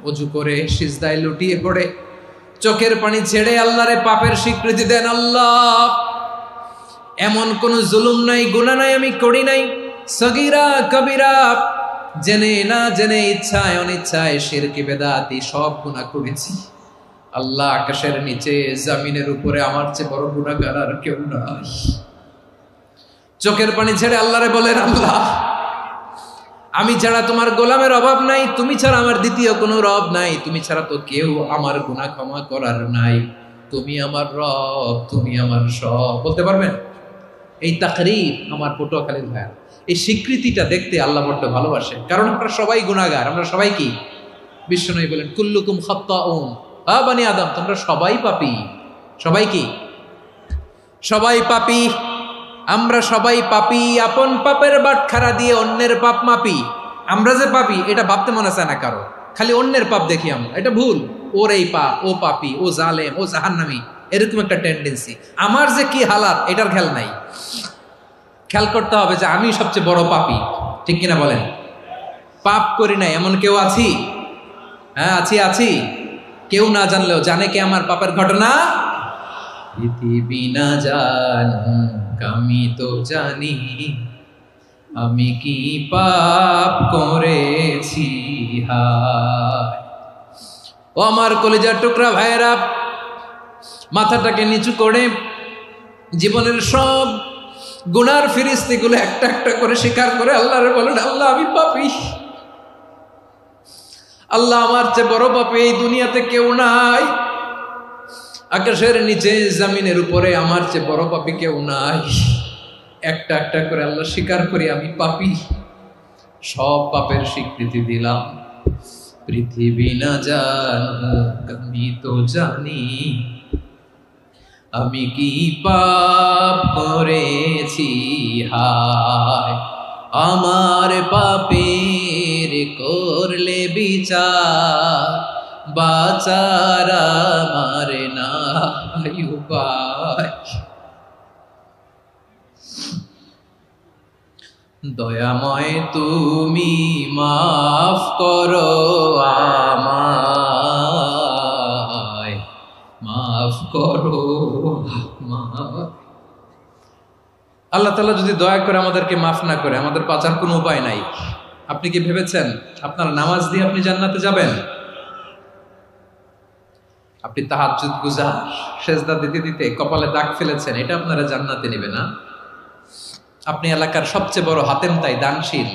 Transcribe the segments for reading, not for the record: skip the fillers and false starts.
অজু করে সিজদায় লুটিয়ে পড়ে চোখের পানি ছেড়ে আল্লাহরে পাপের স্বীকৃতি দেন। আল্লাহ, এমন কোন জুলুম নাই, গুনাহ নাই আমি করি নাই, সগীরা কবিরা, জেনে না জেনে, ইচ্ছায় অনিচ্ছায়, শিরকি বেদাতি সব গুনাহ করেছি। আল্লাহ, আকাশের নিচে জমিনের উপরে আমার চেয়ে বড় গুনাহগার আর কেউ নাই। চোখের পানি ছেড়ে আল্লাহরে বলেন, আল্লাহ, আমি ছাড়া তোমার গোলামের অভাব নাই, তুমি ছাড়া আমার দ্বিতীয় কোনো রব নাই, তুমি ছাড়া তো কেউ আমার গুনাহ ক্ষমা করার নাই, তুমি আমার রব, তুমি আমার সব। বলতে পারবেন? এই তাকরীর আমার পটুয়াখালীর ভাইয়া, এই স্বীকৃতিটা দেখতে আল্লাহ বড্ড ভালোবাসে, কারণ আমরা সবাই গুনাহগার, আমরা সবাই কি? বিশ্বনবী বলেন, কুল্লুকুম খাত্তাউন, বানি আদম, তোমরা সবাই পাপী। সবাই কি? সবাই পাপী। আমরা সবাই পাপী, আপন পাপের বাটখারা দিয়ে অন্যের পাপ মাপি। আমরা যে পাপী এটা ভাবতে মনে চায় না কারো, খালি অন্যের পাপ দেখি আমরা, এটা ভুল। ওর এই পাপ, ও পাপী, ও জালেম, ও জাহান্নামী, এরকম একটা টেন্ডেন্সি। আমার যে কি হালাত এটার খেয়াল নাই। খেয়াল করতে হবে যে আমি সবচেয়ে বড় পাপী, ঠিক কিনা বলেন? পাপ করি নাই এমন কেউ আছি? হ্যাঁ, আছি। কেউ না জানলেও জানে কে আমার পাপের ঘটনা? পৃথিবী না জানুক আমি তো জানি, আমি কি পাপ করেছি। হায় ও আমার কলিজার টুকরা ভাইয়েরা, মাথাটাকে নিচু করে জীবনের সব গুনার ফিরিস্তিগুলো একটা একটা করে স্বীকার করে আল্লাহরে বলেন, আল্লাহ, আমি পাপী। আল্লাহ, আমার চেয়ে বড় পাপী এই দুনিয়াতে কেউ নাই। আকাশের নিচে জমিনের উপরে আমার চেয়ে বড় পাপী কেউ নাই। একটা একটা করে আল্লাহ স্বীকার করি আমি পাপী। সব পাপের স্বীকৃতি দিলাম। পৃথিবী না জানুক আমি তো জানি, আমি কি পাপ করেছি। হায় আমার পাপের করলে বিচার, বাঁচার আমার নাই উপায়। দয়াময় তুমি মাফ করো আমায়, মাফ করো আমায়। আল্লাহ তাআলা যদি দয়া করে আমাদেরকে মাফ না করে, আমাদের বাঁচার কোনো উপায় নাই। আপনি কি ভেবেছেন আপনার নামাজ দিয়ে আপনি জান্নাতে যাবেন? আপনি তাহাজ্জুদ গুজার, সেজদা দিতে দিতে কপালে দাগ ফেলেছেন, এটা আপনারা জান্নাতে নেবে না। আপনি এলাকার সবচেয়ে বড় হাতেম তাই দানশীল,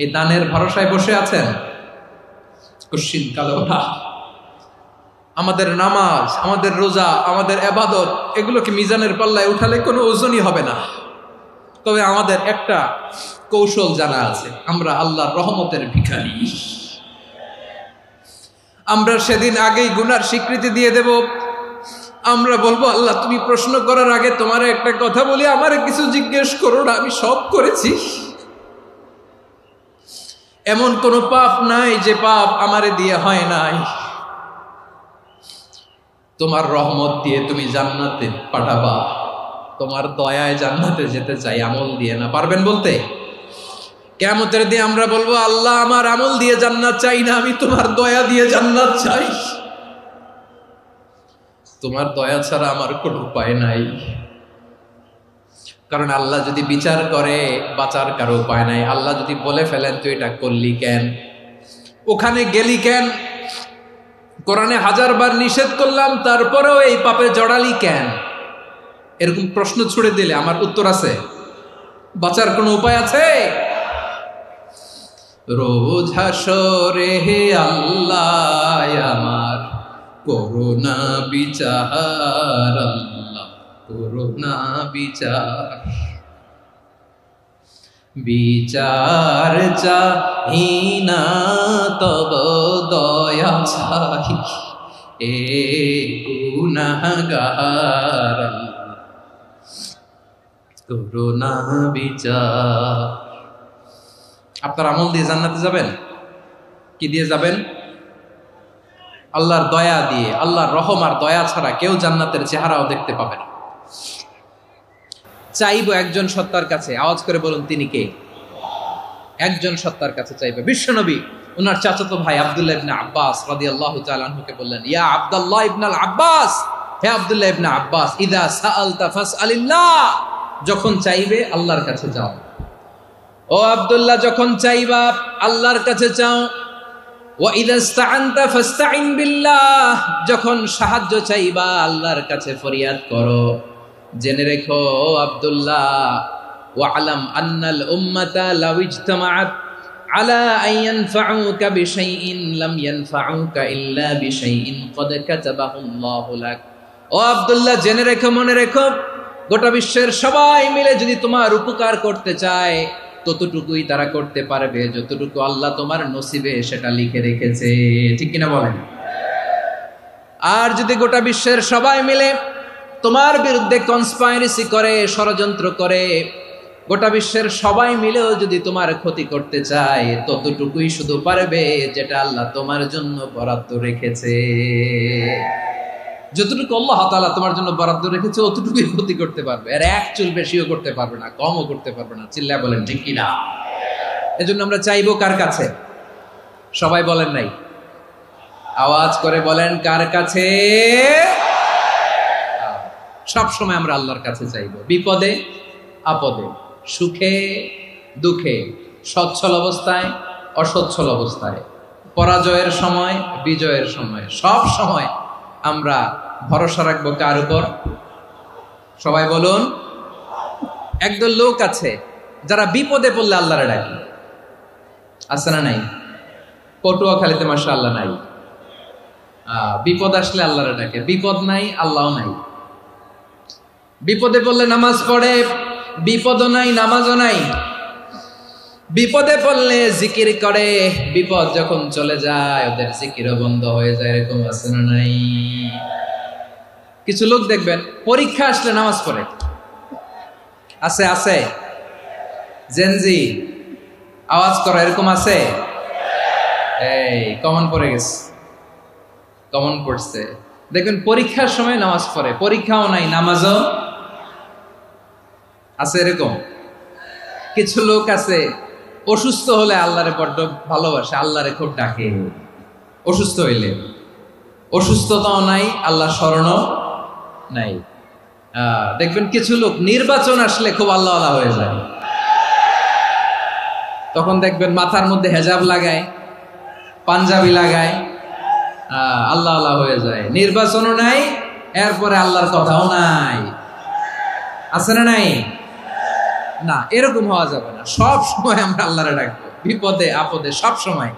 এই দানের ভরসায় বসে আছেন, কুশ্চিন কালো না। আমাদের নামাজ, আমাদের রোজা, আমাদের ইবাদত, এগুলোকে মিজানের পাল্লায় উঠালে কোনো ওজনই হবে না। তবে আমাদের একটা কৌশল জানা আছে, আমরা আল্লাহর রহমতের ভিখারি। আমরা সেদিন আগেই গুনার স্বীকৃতি দিয়ে দেব। আমরা বলবো, আল্লাহ, তুমি প্রশ্ন করার আগে তোমার একটা কথা বলি, আমারে কিছু জিজ্ঞেস করো না, আমি সব করেছি। এমন কোন পাপ নাই যে পাপ আমারে দিয়ে হয় নাই। তোমার রহমত দিয়ে তুমি জান্নাতে পাঠাবা, তোমার দয়ায় জান্নাতে যেতে চাই, আমল দিয়ে না। পারবেন বলতে? কিয়ামতের দিন আমরা বলবো, আল্লাহ, আমার আমল দিয়ে জান্নাত চাই না, আমি তোমার দয়া দিয়ে জান্নাত চাই। তোমার দয়া ছাড়া আমার কোনো উপায় নাই। কারণ আল্লাহ যদি বিচার করে, বাঁচার কারো উপায় নাই। আল্লাহ যদি বলে ফেলেন তুই এটা করলি কেন, ওখানে গেলি কেন, কোরআনে 1000 বার নিষেধ করলাম তারপরেও এই পাপে জড়ালি কেন, এরকম প্রশ্ন ছুড়ে দিলে আমার উত্তর আছে? বাঁচার কোনো উপায় আছে? রোজ হাসরে হে আল্লাহ আমার করুণা বিচার, আল্লাহ করুণা বিচার। বিচার চাহি না তব দয়া চাহি, এ গুনাহগার, করুণা বিচার। আপনার আমল দিয়ে জান্নাতে যাবেন? কি দিয়ে যাবেন? আল্লাহর দয়া দিয়ে। আল্লাহর রহম আর দয়া ছাড়া কেউ জান্নাতের চেহারাও দেখতে পাবে না। চাইবো একজন সত্তার কাছে, আওয়াজ করে বলুন তিনি কে? একজন সত্তার কাছে চাইবে, বিশ্বনবী ওনার চাচাতো ভাই আব্দুল্লাহ ইবনে আব্বাস রাদিয়াল্লাহু তাআলা আনহুকে বললেন, ইয়া আব্দুল্লাহ ইবনে আব্বাস, হে আব্দুল্লাহ ইবনে আব্বাস, ইদা সাআলতা ফাসআলিল্লাহ, যখন চাইবে আল্লাহর কাছে যাও। ও আব্দুল্লাহ, যখন চাইবা আল্লাহর কাছে চাও। ওয়া ইদা ইসতাআনতা ফাসতাইন বিল্লাহ, যখন সাহায্য চাইবা আল্লাহর কাছে ফরিয়াদ করো। জেনে রেখো ও আব্দুল্লাহ, ওয়া'লাম আন্নাল উম্মাতা লাউ ইজতামাআত আলা আন ইয়ানফাউকা বিশাইইন লাম ইয়ানফাউকা ইল্লা বিশাইইন ক্বাদ কাতাবাহু আল্লাহু লাক। ও আব্দুল্লাহ, জেনে রেখো, মনে রেখো, গোটা বিশ্বের সবাই মিলে যদি তোমার উপকার করতে চায় ততটুকুই তারা করতে পারবে যতটুকু আল্লাহ তোমার নসিবে সেটা লিখে রেখেছে। ঠিক কিনা বলেন? আর যদি গোটা বিশ্বের সবাই মিলে তোমার বিরুদ্ধে কনস্পাইরেসি করে, ষড়যন্ত্র করে, গোটা বিশ্বের সবাই মিলেও যদি তোমার ক্ষতি করতে চায় ততটুকুই শুধু পারবে যেটা আল্লাহ তোমার জন্য বরাদ্দ রেখেছে। যতটুকু আল্লাহ তাআলা তোমার জন্য বরাদ্দ রেখেছে অতটুকুই ক্ষতি করতে পারবে, আর এক চুল বেশিও করতে পারবে না, কমও করতে পারবে না। চিল্লায় বলেন ঠিক কিনা? এজন্য আমরা চাইবো কার কাছে? সবাই বলেন নাই, আওয়াজ করে বলেন কার কাছে? সব সময় আমরা আল্লাহর কাছে চাইবো, বিপদে আপদে, সুখে দুঃখে, সচ্ছল অবস্থায় অসচ্ছল অবস্থায়, পরাজয়ের সময় বিজয়ের সময়, সব সময় আমরা ভরসা রাখবো কার উপর? সবাই বলুন। একদল লোক আছে যারা বিপদে পড়লে আল্লাহরে ডাকে, আছে না নাই? পটুয়াখালীতে মাশাআল্লাহ নাই। বিপদ আসলে আল্লাহরে ডাকে, বিপদ নাই আল্লাহও নাই। বিপদে পড়লে নামাজ পড়ে, বিপদও নাই নামাজও নাই। বিপদে পড়লে জিকির করে, বিপদ যখন চলে যায় ওদের জিকিরও বন্ধ হয়ে যায়। এরকম আছে না নাই? কিছু লোক দেখবেন পরীক্ষা আসলে নামাজ পড়ে, আছে আছে। জেনজি আওয়াজ করো, এরকম আছে? এই কমন পড়ে গেছে, কমন পড়ছে। দেখবেন পরীক্ষার সময় নামাজ পড়ে, পরীক্ষাও নাই নামাজও আছে। এরকম কিছু লোক আছে অসুস্থ হলে আল্লাহরে বড্ড ভালোবাসে, আল্লাহরে খুব ডাকে। অসুস্থ হইলে অসুস্থতাও নাই, আল্লাহ স্মরণও নাই। দেখবেন কিছু লোক নির্বাচন আসলে খুব আল্লাহ আল্লাহ হয়ে যায়, তখন দেখবেন মাথার মধ্যে হেজাব লাগায়, পাঞ্জাবি লাগায়, আল্লাহ আল্লাহ হয়ে যায়। নির্বাচনও নাই, এরপরে আল্লাহর কথাও নাই। আছে না নাই? না, এরকম হওয়া যাবে না। সব সময় আমরা আল্লাহরে ডাকবো, বিপদে আপদে সব সময়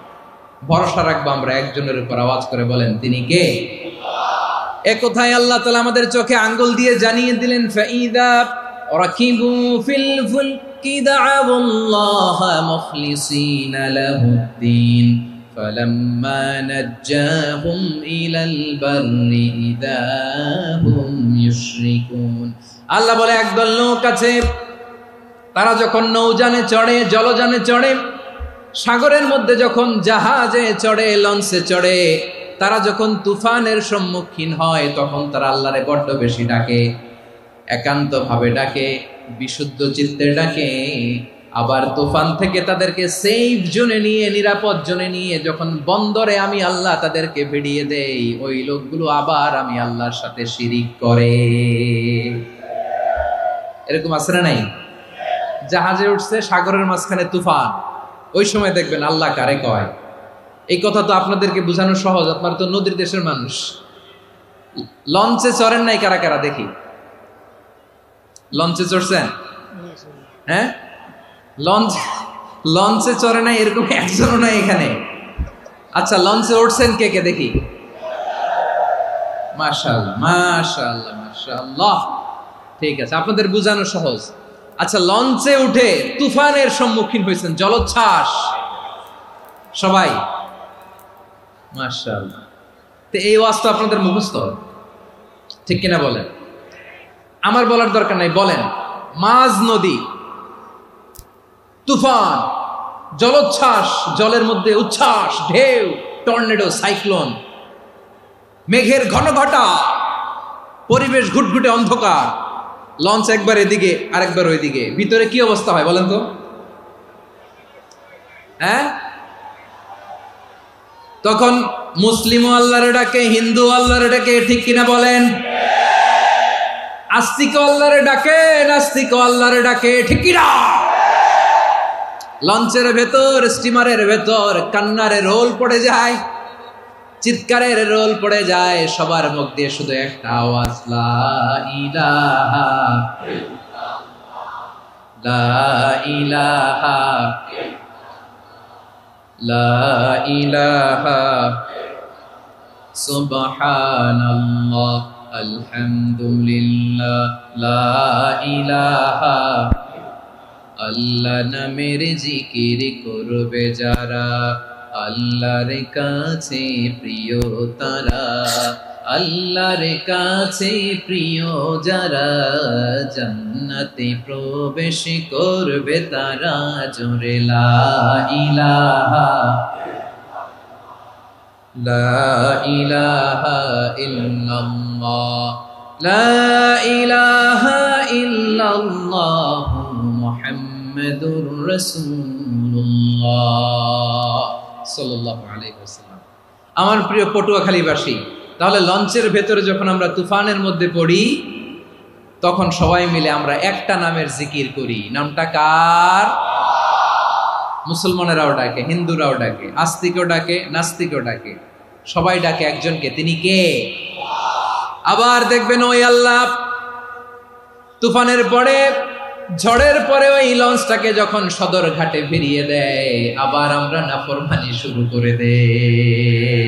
ভরসা রাখবো আমরা একজনের উপর। আওয়াজ করে বলেন তিনি কে? এ কথায় আল্লাহ তাআলা আমাদের চোখে আঙ্গুল দিয়ে জানিয়ে দিলেন, ফাইদা রাকিবু ফিল ফুলকি দা'আবুল্লাহা মুখলিসিনা লাহুদ্দিন ফালাম্মা নাজ্জাহুম ইলাল বাররি ইযা হুম ইউশরিকুন। আল্লাহ বলে একদল লোক আছে, তারা যখন নৌযানে চড়ে, জলযানে চড়ে, সাগরের মধ্যে যখন জাহাজে চড়ে, লঞ্চে চড়ে, তারা যখন তুফানের সম্মুখীন হয় তখন তারা আল্লাহরে বড্ড বেশি ডাকে, একান্ত ভাবে ডাকে, বিশুদ্ধ চিত্তে ডাকে। আবার তুফান থেকে তাদেরকে সেফ জোনে নিয়ে, নিরাপদ জোনে নিয়ে যখন বন্দরে আমি আল্লাহ তাদেরকে ভিড়িয়ে দেই, ওই লোকগুলো আবার আমি আল্লাহর সাথে শিরিক করে। এরকম আছে না নাই? জাহাজে উঠছে, সাগরের মাঝখানে তুফান, ওই সময় দেখবেন আল্লাহ কারে কয়। এই কথা তো আপনাদেরকে বোঝানো সহজ, আপনারা তো নদীর দেশের মানুষ। লঞ্চে চড়েন নাই কারা কারা? দেখি, লঞ্চে চড়ছেন? হ্যাঁ, লঞ্চে চড়ে নাই এরকম একজনও নাই এখানে। আচ্ছা, লঞ্চে উঠছেন কে কে? দেখি। মাশাআল্লাহ মাশাআল্লাহ মাশাআল্লাহ, ঠিক আছে, আপনাদের বোঝানো সহজ। আচ্ছা, লঞ্চে উঠে তুফানের সম্মুখীন হয়েছেন, জলোচ্ছ্বাস, সবাই? মাশাআল্লাহ। তো এই ওয়াজ তো আপনাদের মুখস্থ, ঠিক কিনা বলেন? আমার বলার দরকার নাই, বলেন। মাঝ নদী, তুফান, জলোচ্ছ্বাস, জলের মধ্যে উচ্ছ্বাস, ঢেউ, টর্নেডো, সাইক্লোন, মেঘের ঘনঘটা, পরিবেশ ঘুটঘুটে অন্ধকার, লঞ্চ একবার এদিকে আরেকবার ওইদিকে, ভিতরে কি অবস্থা হয় বলেন তো? হ্যাঁ, তখন মুসলিমও আল্লাহরে ডাকে, হিন্দু আল্লাহরে ডাকে, ঠিক কিনা বলেন? আস্তিক আল্লাহরে ডাকে, নাস্তিক আল্লাহরে ডাকে, ঠিক কিনা? লঞ্চের ভেতর, স্টিমারের ভেতর কান্নারে রোল পড়ে যায়, চিৎকারের রোল পড়ে যায়, সবার মুখ দিয়ে শুধু একটা আওয়াজ, লা ইলাহা লা ইলাহা লা ইলাহা সুবহানাল্লাহ আলহামদুলিল্লাহ লা ইলাহা। আল্লাহ নামের জিকির করবে যারা, আল্লাহর কাছে প্রিয় তারা, আল্লাহর কাছে প্রিয় যারা, জান্নাতে প্রবেশ করবে তারা, জোরে লা ইলাহা লা ইলাহা ইল্লাল্লাহ লা ইলাহা ইল্লাল্লাহ মুহাম্মাদুর রাসূলুল্লাহ সাল্লাল্লাহু আলাইহি ওয়াসাল্লাম। আমার প্রিয় পটুয়াখালীবাসী, তাহলে লঞ্চের ভেতরে যখন আমরা তুফানের মধ্যে পড়ি, তখন সবাই মিলে আমরা একটা নামের জিকির করি। নামটা কার? মুসলমানেরাও ডাকে, হিন্দুরাও ডাকে, আস্তিকও ডাকে, নাস্তিকও ডাকে, সবাই ডাকে একজনকে। তিনি কে? আবার দেখবেন ওই আল্লাহ তুফানের পরে, ঝড়ের পরে ওই লঞ্চটাকে যখন সদর ঘাটে ফিরিয়ে দেয়, আবার আমরা নাফরমানি শুরু করে দেই।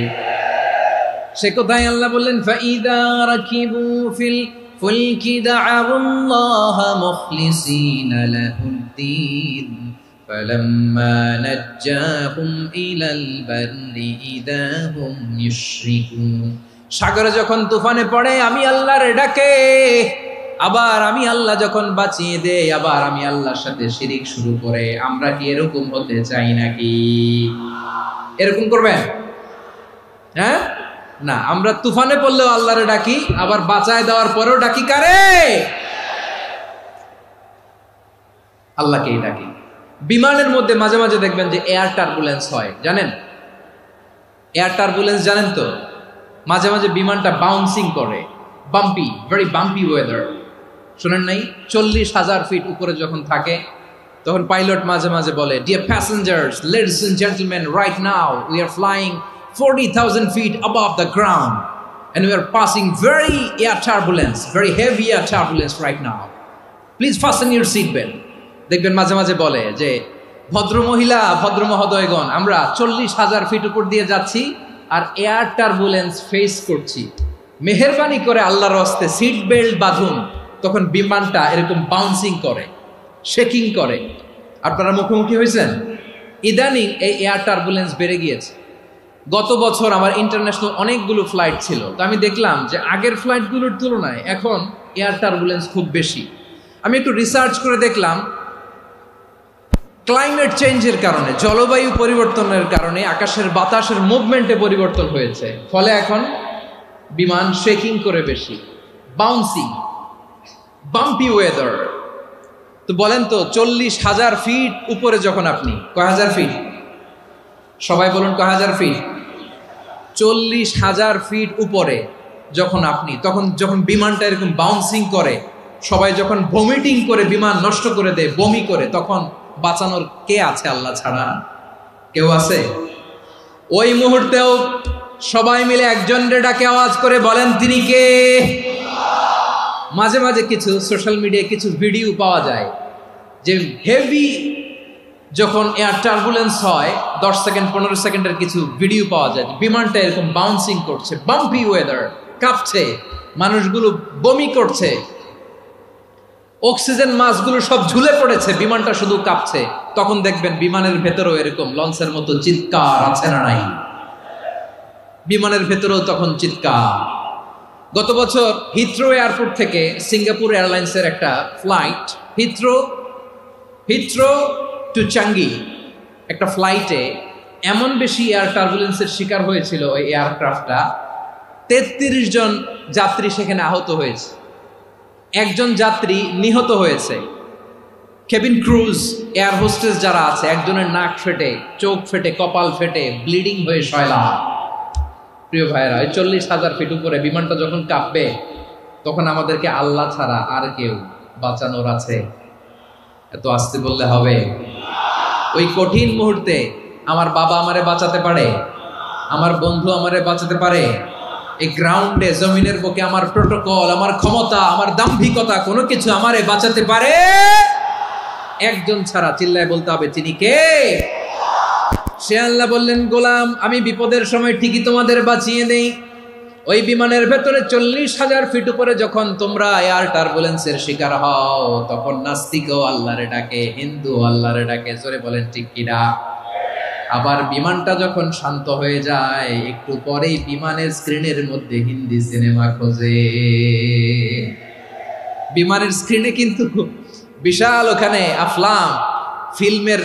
সে কোথায়? আল্লাহ বললেন, ফাইদা রাকিবু ফিল ফুলকি দা'আউল্লাহা মুখলিসিনা লাহুদ্দিন ফালাম্মা নাজ্জাহুম ইলাল বাররি ইযা হুম ইউশরিকুন। সাগরে যখন তুফানে পড়ে আমি আল্লাহর ডাকে, আবার আমি আল্লাহ যখন বাঁচিয়ে দেই, আবার আমি আল্লাহর সাথে শিরিক শুরু করে। আমরা কি এরকম হতে চাই নাকি? এরকম করবেন? হ্যাঁ না, আমরা তুফানে পড়লেও আল্লাহরে ডাকি, আবার বাঁচায় দেওয়ার পরেও ডাকি কারে? আল্লাহকেই ডাকি। বিমানের মধ্যে মাঝে মাঝে দেখবেন যে এয়ার টার্বুলেন্স হয়, জানেন? এয়ার টার্বুলেন্স জানেন তো? মাঝে মাঝে বিমানটা বাউন্সিং করে, বাম্পি, ভেরি বাম্পি ওয়েদার। শোনেন নাই? 40,000 ফিট উপরে যখন থাকে, তখন পাইলট মাঝে মাঝে বলে, dear passengers, ladies and gentleman, right now we are flying 40,000 feet above the ground and we are passing very air turbulence, very heavy air turbulence right now. Please fasten your seat belt. দেখবেন মাঝে মাঝে বলে যে, ভদ্র মহিলা, ভদ্র মহোদয়গণ, আমরা 40,000 ফিট উপর দিয়ে যাচ্ছি আর এয়ার টার্বুলেন্স ফেস করছি, মেহেরবানি করে আল্লাহর হস্তে সিট বেল্ট বাঁধুন। তখন বিমানটা এরকম বাউন্সিং করে, শেকিং করে। আপনারা মুখোমুখি হয়েছেন? ইদানিং এই এয়ার টার্বুলেন্স বেড়ে গিয়েছে। গত বছর আমার ইন্টারন্যাশনাল অনেকগুলো ফ্লাইট ছিল, তো আমি দেখলাম যে আগের ফ্লাইটগুলোর তুলনায় এখন এয়ার টার্বুলেন্স খুব বেশি। আমি একটু রিসার্চ করে দেখলাম, ক্লাইমেট চেঞ্জের কারণে, জলবায়ু পরিবর্তনের কারণে আকাশের বাতাসের মুভমেন্টে পরিবর্তন হয়েছে, ফলে এখন বিমান শেকিং করে বেশি, বাউন্সিং, বাম্পি ওয়েদার। তো বলেন তো, 40,000 ফিট উপরে যখন আপনি, কয় হাজার ফিট? সবাই বলুন, কয় হাজার ফিট? 40,000 ফিট উপরে যখন আপনি, তখন যখন বিমানটা এরকম বাউন্সিং করে, সবাই যখন ভমিটিং করে বিমান নষ্ট করে দেয়, বমি করে, তখন বাঁচানোর কে আছে আল্লাহ ছাড়া? কেউ আছে? ওই মুহূর্তেও সবাই মিলে একজনের ডাকে আওয়াজ করে বলেন, তিনি কে? মাঝে মাঝে কিছু সোশ্যাল মিডিয়ায় কিছু ভিডিও পাওয়া যায় যে হেভি যখন এয়ার টার্বুলেন্স হয়, 10 সেকেন্ড 15 সেকেন্ডের কিছু ভিডিও পাওয়া যায়, বিমানটা এরকম বাউন্সিং করছে, বাম্পি ওয়েদার, কাঁপছে, মানুষগুলো বমি করছে, অক্সিজেন মাস্কগুলো সব ঝুলে পড়েছে, বিমানটা শুধু কাঁপছে। তখন দেখবেন বিমানের ভেতরেও এরকম লঞ্চের মতো চিৎকার আছে না নাই? বিমানের ভেতরেও তখন চিৎকার। গত বছর হিথ্রো এয়ারপোর্ট থেকে সিঙ্গাপুর এয়ারলাইন্সের একটা ফ্লাইট, হিথ্রো টু চাঙ্গি, একটা ফ্লাইটে এমন বেশি এয়ার টার্বুলেন্সের শিকার হয়েছিল ওই এয়ারক্রাফটটা, 33 জন যাত্রী সেখানে আহত হয়েছে, একজন যাত্রী নিহত হয়েছে। কেবিন ক্রুজ, এয়ার হোস্টেস যারা আছে, একজনের নাক ফেটে, চোখ ফেটে, কপাল ফেটে, ব্লিডিং হয়ে শয়লা। প্রিয় ভাইয়েরা, 40,000 ফিট উপরে বিমানটা যখন কাঁপবে, তখন আমাদেরকে আল্লাহ ছাড়া আর কেউ বাঁচানোর আছে? এত আস্তে বললে হবে? ওই কঠিন মুহূর্তে আমার বাবা আমারে বাঁচাতে পারে, আমার বন্ধু আমারে বাঁচাতে পারে? এই গ্রাউন্ডে, জমিনের বুকে আমার প্রোটোকল, আমার ক্ষমতা, আমার দাম্ভিকতা, কোনো কিছু আমারে বাঁচাতে পারে? একজন ছাড়া, চিল্লায় বলতে হবে, তিনি কে? সে আল্লাহ বললেন, গোলাম, আমি বিপদের সময় ঠিকই তোমাদের বাঁচিয়ে দেই। ওই বিমানের ভেতরে 40,000 ফিট উপরে যখন তোমরা এয়ার টার্বুলেন্সের শিকার হও, তখন নাস্তিকও আল্লাহরে ডাকে, হিন্দু আল্লাহরে ডাকে। জোরে বলেন ঠিক কিনা? আবার বিমানটা যখন শান্ত হয়ে যায়, একটু পরেই বিমানের স্ক্রিনের মধ্যে হিন্দি সিনেমা খোঁজে। বিমানের স্ক্রিনে কিন্তু বিশাল ওখানে আফলাম ফিল্মের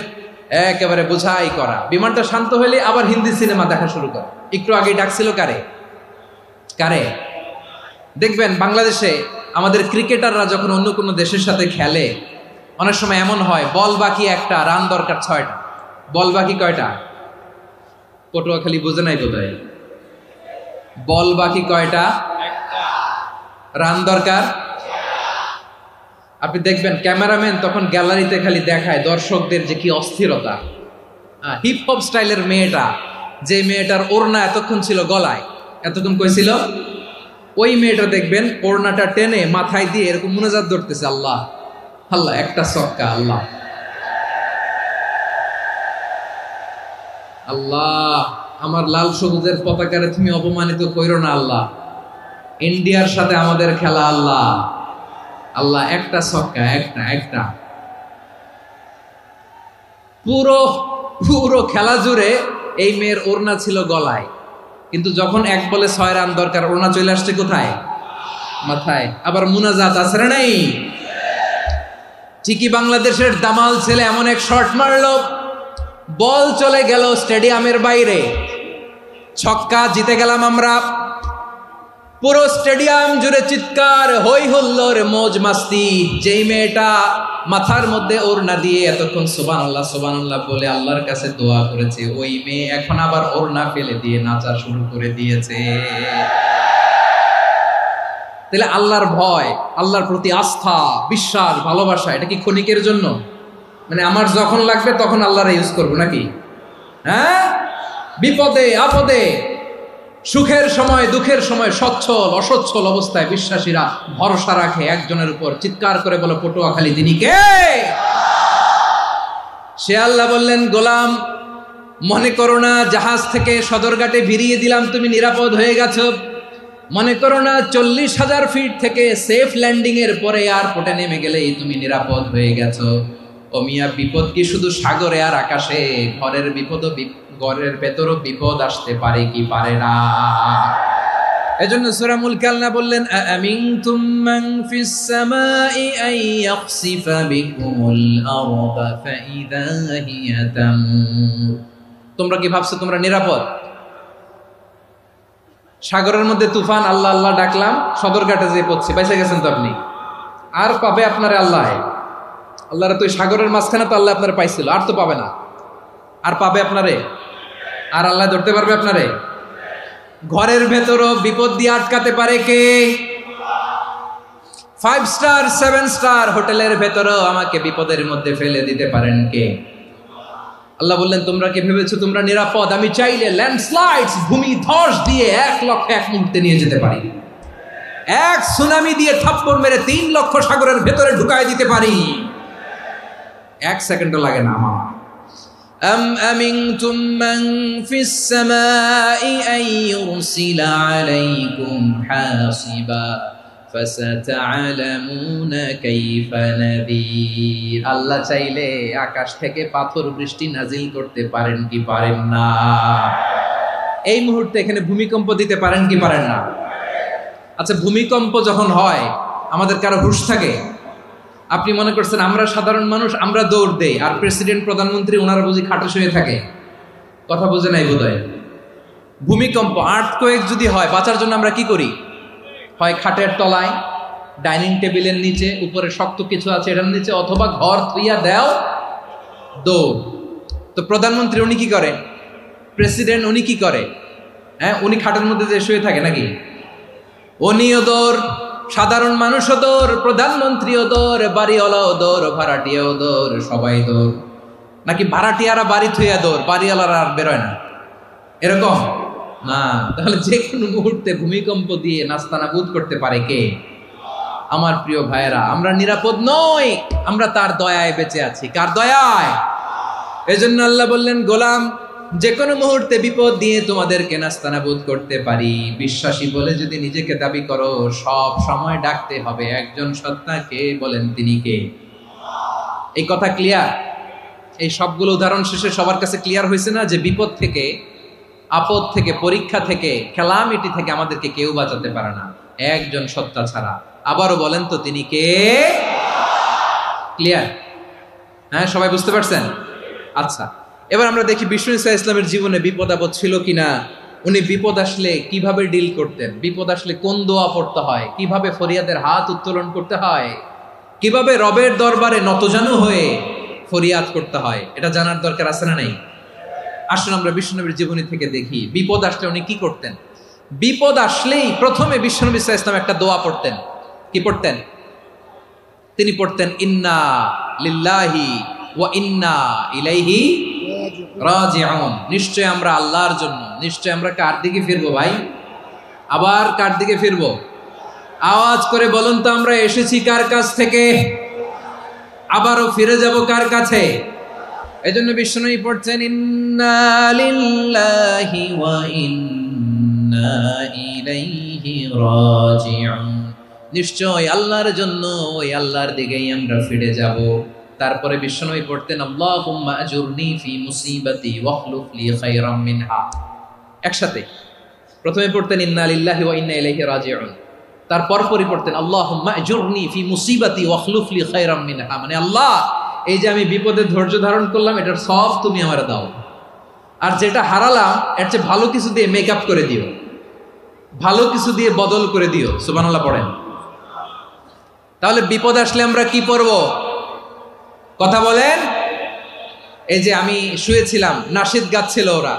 একেবারে বোঝাই করা। বিমানটা শান্ত হলে আবার হিন্দি সিনেমা দেখা শুরু করে। একটু আগে ডাকছিল কারে? দেখবেন বাংলাদেশে আমাদের ক্রিকেটাররা যখন অন্য কোনো দেশের সাথে খেলে, অনেক সময় এমন হয়, বল বাকি একটা, রান দরকার 6টা। বল বাকি কয়টা? পটুয়াখালী বুঝে নাই বোধহয়। বল বাকি কয়টা? রান দরকার। আপনি দেখবেন ক্যামেরাম্যান তখন গ্যালারিতে খালি দেখায় দর্শকদের যে কি অস্থিরতা। হিপ হপ স্টাইলের মেয়েটা, যে মেয়েটার ওড়না এতক্ষণ ছিল গলায়, এতক্ষণ কইছিল, ওই মেয়েটা দেখবেন ওড়নাটা টেনে মাথায় দিয়ে এরকম মুনাজাত ধরতেছে, আল্লাহ আল্লাহ, একটা ছক্কা, আল্লাহ আল্লাহ, আমার লাল সবুজের পতাকারে তুমি অপমানিত কইরো না আল্লাহ, ইন্ডিয়ার সাথে আমাদের খেলা, আল্লাহ আল্লাহ, একটা ছক্কা, একটা। পুরো খেলা জুড়ে এই মেয়ের ওড়না ছিল গলায়, কিন্তু যখন 1 বলে 6 রান দরকার, ওড়না চলে আসছে কোথায়? মাথায়। আবার মুনাজাত আছে না নাই? ঠিকই বাংলাদেশের দামাল ছেলে এমন এক শট মারলো, বল চলে গেল স্টেডিয়ামের বাইরে, ছক্কা, জিতে গেলাম আমরা। পুরো স্টেডিয়াম জুড়ে চিৎকার, হই হুল্লোড়, মৌজ মাস্তি। যেই মেয়েটা মাথার মধ্যে ওড়না দিয়ে এতক্ষণ সুবহানাল্লাহ সুবহানাল্লাহ বলে আল্লাহর কাছে দোয়া করেছে, ওই মেয়ে এখন আবার ওড়না ফেলে দিয়ে নাচা শুরু করে দিয়েছে। তাহলে আল্লাহর ভয়, আল্লাহর প্রতি আস্থা, বিশ্বাস, ভালোবাসা, এটা কি ক্ষণিকের জন্য? মানে আমার যখন লাগবে তখন আল্লাহর ইউজ করবো নাকি? হ্যাঁ, বিপদে আপদে, সুখের সময় দুঃখের সময়, সচ্ছল অসচ্ছল অবস্থায় বিশ্বাসীরা ভরসা রাখে একজনের উপর। চিৎকার করে বলো, পটুয়াখালী তিনি কে? সে আল্লাহ বললেন, গোলাম, মনে করো না জাহাজ থেকে সদরঘাটে ভিড়িয়ে দিলাম, তুমি নিরাপদ হয়ে গেছো। মনে করো না 40,000 ফিট থেকে সেফ ল্যান্ডিং এর পরে এয়ারপোর্টে নেমে গেলেই তুমি নিরাপদ হয়ে গেছো। ও মিয়া, বিপদ কি শুধু সাগরে আর আকাশে? ঘরের ভেতরও বিপদ আসতে পারে কি পারে না? এজন্য সূরা মুলক আল্লাহ বললেন, আমিনতুম মান ফিস সামাই আন ইয়াখসিফা বিকুমুল আরদা ফাইদা হিয়া তামুর। তোমরা কি ভাবছো তোমরা নিরাপদ? সাগরের মধ্যে তুফান, আল্লাহ আল্লাহ ডাকলাম, সদরঘাটে যেয়ে পড়ছে, বাইসে গেছেন তো আপনি। আর পাবে আপনারে আল্লাহ? আল্লাহর তো সাগরের মাঝখানে তো আল্লাহ আপনারে পাইছিল, আর তো পাবে না। আর পাবে আপনারে? আর আল্লাহ ধরতে পারবে আপনারে? ঘরের ভেতরও বিপদ দিয়ে আটকাতে পারে কে? 5 স্টার 7 স্টার হোটেলের ভেতরও আমাকে বিপদের মধ্যে ফেলে দিতে পারেন কে? আল্লাহ বললেন, তোমরা কি ভেবেছো তোমরা নিরাপদ? আমি চাইলে ল্যান্ডস্লাইডস, ভূমি ধস দিয়ে 1 লক্ষ 1 মুহূর্তে নিয়ে যেতে পারি। 1 সুনামি দিয়ে থাপ্পড় মেরে 3 লক্ষ সাগরের ভেতরে ঢুকায় দিতে পারি। 1 সেকেন্ডও লাগে না আমার। أم أمنتم من في السماء أن يرسل عليكم حاصبا فستعلمون كيف نذير। আল্লাহ চাইলে আকাশ থেকে পাথর বৃষ্টি নাজিল করতে পারেন কি পারেন না? এই মুহূর্তে এখানে ভূমিকম্প দিতে পারেন কি পারেন না? আচ্ছা, ভূমিকম্প যখন হয় আমাদের কারো হুঁশ থাকে? আপনি মনে করছেন আমরা সাধারণ মানুষ, আমরা দৌড় দেই, আর প্রেসিডেন্ট প্রধানমন্ত্রী ওনারা বুঝি খাটে শুয়ে থাকে? কথা বুঝে নাই বোধহয়। ভূমিকম্প, আর্থকোয়েক যদি হয়, বাঁচার জন্য আমরা কি করি? হয় খাটের তলায়, ডাইনিং টেবিলের নিচে, উপরে শক্ত কিছু আছে এটার নিচে, অথবা ঘর থুইয়া দেও দৌড়। তো প্রধানমন্ত্রী উনি কি করে, প্রেসিডেন্ট উনি কি করে? হ্যাঁ, উনি খাটের মধ্যে যে শুয়ে থাকে নাকি? উনিও দৌড়, সাধারণ মানুষও দৌড়, প্রধানমন্ত্রীও দৌড়, বাড়িওয়ালাও দৌড়, ভাড়াটিয়াও দৌড়, সবাই দৌড়। নাকি ভাড়াটিয়ারা বাড়ি থুইয়া দৌড়, বাড়িওয়ালারা আর বেরোয় না, এরকম না? তাহলে যে কোনো মুহূর্তে ভূমিকম্প দিয়ে নাস্তানাবুদ করতে পারে কে? আমার প্রিয় ভাইয়েরা, আমরা নিরাপদ নই, আমরা তার দয়ায় বেঁচে আছি। কার দয়ায়? এজন্য আল্লাহ বললেন, গোলাম যে কোনো মুহূর্তে বিপদ দিয়ে তোমাদেরকে নাস্তানাবুদ করতে পারি। বিশ্বাসী বলে যদি নিজেকে দাবি করো, সব সময় ডাকতে হবে একজন সত্তাকে। বলেন তিনি কে? এই কথা ক্লিয়ার? এই সবগুলো উদাহরণ শেষে সবার কাছে ক্লিয়ার হয়েছে না যে বিপদ থেকে, আপদ থেকে, পরীক্ষা থেকে, ক্যালামিটি থেকে আমাদেরকে কেউ বাঁচাতে পারে না একজন সত্তা ছাড়া। আবারও বলেন তো তিনি কে? ক্লিয়ার? হ্যাঁ, সবাই বুঝতে পারছেন? আচ্ছা, এবার আমরা দেখি বিষ্ণু ইসা ইসলামের জীবনে বিপদ আপদ ছিল কিনা। উনি বিপদ আসলে কিভাবে ডিল করতেন, বিপদ আসলে কোন দোয়া পড়তে হয়, কিভাবে ফরিয়াদের হাত উত্তোলন করতে হয়, কিভাবে রবের দরবারে নতজানু হয়ে ফরিয়াদ করতে হয়, এটা জানার দরকার আছে না নাই? আসুন আমরা বিষ্ণুনবীর জীবনী থেকে দেখি বিপদ আসলে উনি কি করতেন। বিপদ আসলেই প্রথমে বিষ্ণুনবী সাল্লাল্লাহু আলাইহি ওয়াসাল্লাম একটা দোয়া পড়তেন। কি পড়তেন? তিনি পড়তেন ইন্না লিল্লাহি ওয়া ইন্না ইলাইহি রাজিউন। নিশ্চয় আমরা আল্লাহর জন্য, নিশ্চয় আমরা কার দিকে ফিরবো ভাই? আবার কার দিকে ফিরবো? আওয়াজ করে বলুন তো, আমরা এসেছি কার কাছ থেকে, আবারও ফিরে যাব কার কাছে? এজন্য বিষ্ণুই পড়ছেন ইন্না লিল্লাহি ওয়া ইন্না ইলাইহি রাজিউন। নিশ্চয় আল্লাহর জন্য, ওই আল্লাহর দিকেই আমরা ফিরে যাব। তারপরে বিষ্ণুই পড়তেন আল্লাহুম্মা আজুরনি ফি মুসিবাতি ওয়াখলুফ লি খায়রাম মিনহা। একসাথে প্রথমে পড়তেন ইন্না লিল্লাহি ওয়া ইন্না ইলাইহি রাজিউন, তারপর পড়তেন আল্লাহুম্মা আজুরনি ফি মুসিবাতি ওয়াখলুফ লি খায়রাম মিনহা। মানে আল্লাহ, এই যে আমি বিপদে ধৈর্য ধারণ করলাম, এটার সব তুমি আমারে দাও, আর যেটা হারালাম এর চেয়ে ভালো কিছু দিয়ে মেকআপ করে দিও, ভালো কিছু দিয়ে বদল করে দিও। সুবহানাল্লাহ পড়েন। তাহলে বিপদ আসলে আমরা কি পড়ব? কথা বলেন। এই যে আমি শুয়েছিলাম, নাশিদ গাচ্ছিল ওরা,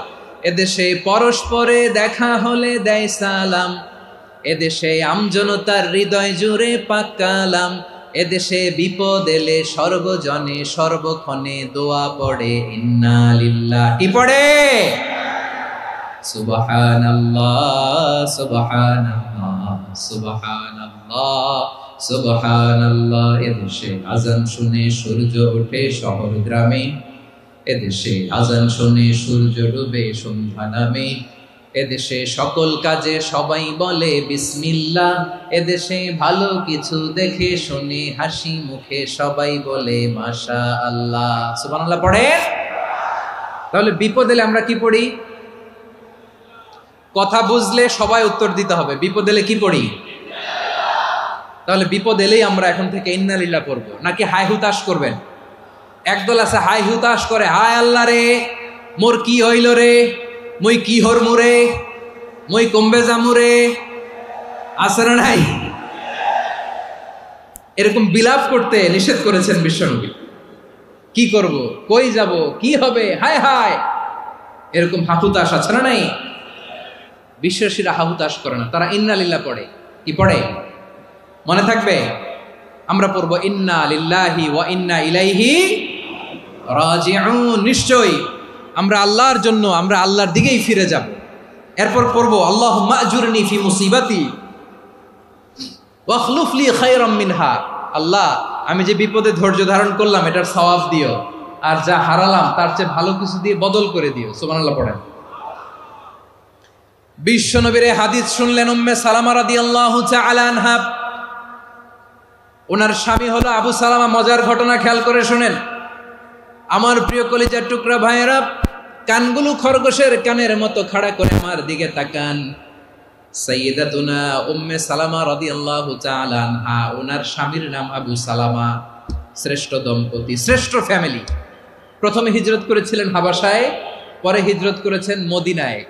এদেশে পরস্পরে দেখা হলে দেয় সালাম, এদেশে আমজনতার হৃদয় জুড়ে পাকালাম, এদেশে বিপদ এলে সর্বজনে সর্বক্ষণে দোয়া পড়ে ইন্না লিল্লাহ। কি পড়ে? সুবহানাল্লাহ সুবহানাল্লাহ সুবহানাল্লাহ সুবহানাল্লাহ। এদেশে আজান শুনে সূর্য ওঠে শহর গ্রামে, এদেশে আজান শুনে সূর্য ডুবে সন্ধ্যা নামে, এদেশে সকল কাজে সবাই বলে বিসমিল্লাহ, এদেশে ভালো কিছু দেখে শুনে হাসি মুখে সবাই বলে মাশাআল্লাহ। সুবহানাল্লাহ পড়েন। তাহলে বিপদ এলে আমরা কি পড়ি? কথা বুঝলে সবাই উত্তর দিতে হবে, বিপদ এলে কি পড়ি? তাহলে বিপদ এলেই আমরা এখন থেকে ইন্না লিল্লাহ পড়বো, নাকি হাই হুতাশ করবেন? একদল আছে হাই হুতাশ করে, হায় আল্লাহ রে মোর কি হইল রে, মই কি হর মুরে, মই কমবে জামুরে, আছে না নাই? এরকম বিলাপ করতে নিষেধ করেছেন বিশ্বনবী। কি করব, কই যাব, কি হবে, হায় হায়, এরকম হাহুতাশ আছে না নাই? বিশ্বাসীরা হাহুতাশ করে না, তারা ইন্না লিল্লাহ পড়ে। কি পড়ে মনে থাকবে? আমরা পড়বো ইন্না লিল্লাহি ওয়া ইন্না ইলাইহি রাজিউন। নিশ্চয়ই আমরা আল্লাহর জন্য, আমরা আল্লাহর দিকেই ফিরে যাব। এরপর পড়বো আল্লাহুম্মা আজুরনি ফি মুসিবাতি ওয়াখলুফ লি খায়রাম মিনহা। আল্লাহ, আমি যে বিপদে ধৈর্য ধারণ করলাম এটার সওয়াব দিও, আর যা হারালাম তার চেয়ে ভালো কিছু দিয়ে বদল করে দিও। সুবহানাল্লাহ পড়েন। বিশ্বনবীর হাদিস শুনলেন উম্মে সালামা রাদিয়াল্লাহু তাআলা আনহা। ওনার স্বামী হলো আবু সালামা। মজার ঘটনা খেয়াল করে শুনেন আমার প্রিয় কলিজার টুকরা ভাইয়েরা। কানগুলো খরগোশের কানের মতো খাড়া করে আমার দিকে তাকান। সাইয়্যিদাতুনা উম্মে সালামা রাদিয়াল্লাহু তাআলা আনহা, ওনার স্বামীর নাম আবু সালামা। শ্রেষ্ঠ দম্পতি, শ্রেষ্ঠ ফ্যামিলি। প্রথমে হিজরত করেছিলেন হাবাসায়, পরে হিজরত করেছেন মদিনায়।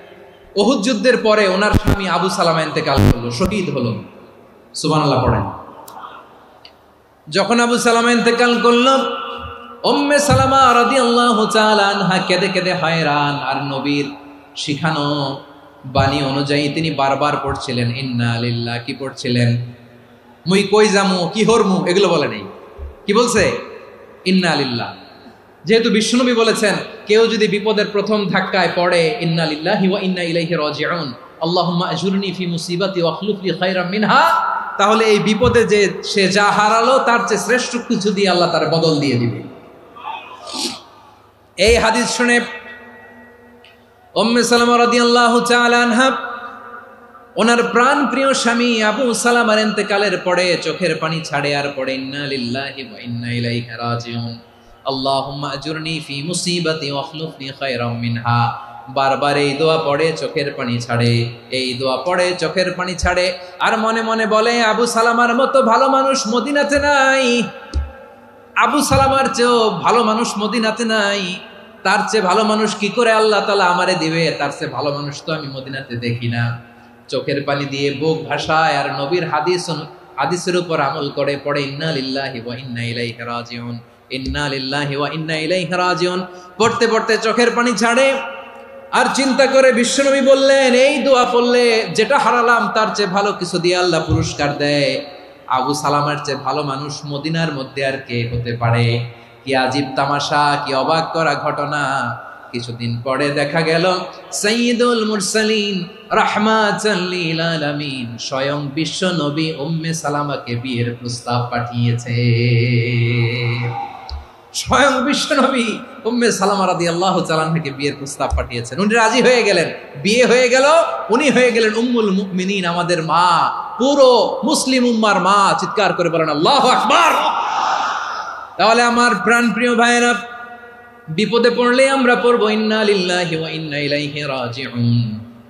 উহুদ যুদ্ধের পরে ওনার স্বামী আবু সালামা ইন্তেকাল করলো, শহীদ হলো। সুবহানাল্লাহ পড়েন। যখন আবু সালামা ইন্তেকাল করল, উম্মে সালামা রাদিয়াল্লাহু তাআলা আনহা কেঁদে কেঁদে হয়রান। আর নবীর শিখানো বাণী অনুযায়ী তিনি বারবার পড়ছিলেন ইন্না লিল্লাহ। কি পড়ছিলেন? মুই কই যামু, কি হরমু, এগুলো বলে নেই। কি বলছে? ইন্না লিল্লাহ। যেহেতু বিশ্বনবী বলেছেন কেউ যদি বিপদের প্রথম ধাক্কায় পড়ে ইন্না লিল্লাহি ওয়া ইন্না ইলাইহি রাজিউন, আল্লাহুম্মা আজুরনি ফি মুসিবাতি ওয়া আখলুফ লি খায়রাম মিনহা, তাহলে এই বিপদে যে সে যা হারালো তার চেয়ে শ্রেষ্ঠ কিছু দিয়ে আল্লাহ তার বদল দিয়ে দিবে। এই হাদিস শুনে উম্মে সালামা রাদিয়াল্লাহু তাআলা আনহা ওনার প্রাণ প্রিয় স্বামী আবু সালামার ইন্তেকালের পরে চোখের পানি ছাড়ে আর পড়ে ইন্না লিল্লাহি ওয়া ইন্না ইলাইহি রাজিউন, আল্লাহুম্মা আজুরনি ফি মুসিবাতি ওয়া আখলুফনি খায়রাম মিনহা। বারবার এই দোয়া পড়ে চোখের পানি ছাড়ে, এই দোয়া পড়ে চোখের পানি ছাড়ে। আর মনে মনে বলে আবু সালামার মতো ভালো মানুষ মদিনাতে নাই, আবু সালামার চেয়েও ভালো মানুষ মদিনাতে নাই। তার চেয়ে ভালো মানুষ কি করে আল্লাহ তাআলা আমারে দিবে? তার চেয়ে ভালো মানুষ তো আমি মদিনাতে দেখি না। চোখের পানি দিয়ে বুক ভাসায় আর নবীর হাদিসের উপর আমল করে পড়ে ইন্না লিল্লাহি ওয়া ইন্না ইলাইহি রাজিউন, ইন্না লিল্লাহি ওয়া ইন্না ইলাইহি রাজিউন। পড়তে পড়তে চোখের পানি ছাড়ে আর চিন্তা করে বিশ্বনবী বললেন এই দোয়া পড়লে যেটা হারালাম তার চেয়ে ভালো কিছু দিয়ে আল্লাহ পুরস্কার দেয়। আবু সালামার চেয়ে ভালো মানুষ মদিনার মধ্যে আর কে হতে পারে? কি আজীব তামাশা, কি অবাক করা ঘটনা। কিছুদিন পরে দেখা গেল সাইয়্যিদুল মুরসালিন রাহমাতাল লিল আলামিন স্বয়ং বিশ্ব নবী উম্মে সালামাকে বিয়ের প্রস্তাব পাঠিয়েছে। স্বয়ং বিশ্ব নবী উম্মে সালামা রাদিয়াল্লাহু তাআলা আনহাকে বিয়ের প্রস্তাব পাঠিয়েছেন। উনি রাজি হয়ে গেলেন, বিয়ে হয়ে গেল। উনি হয়ে গেলেন উম্মুল মুমিনিন, আমাদের মা, পুরো মুসলিম উম্মার মা। চিৎকার করে বলেন আল্লাহু আকবার। তাহলে আমার প্রাণ প্রিয় ভাইরা, বিপদে পড়লে আমরা পড়বো ইন্না লিল্লাহি ওয়া ইন্না ইলাইহি রাজিউন,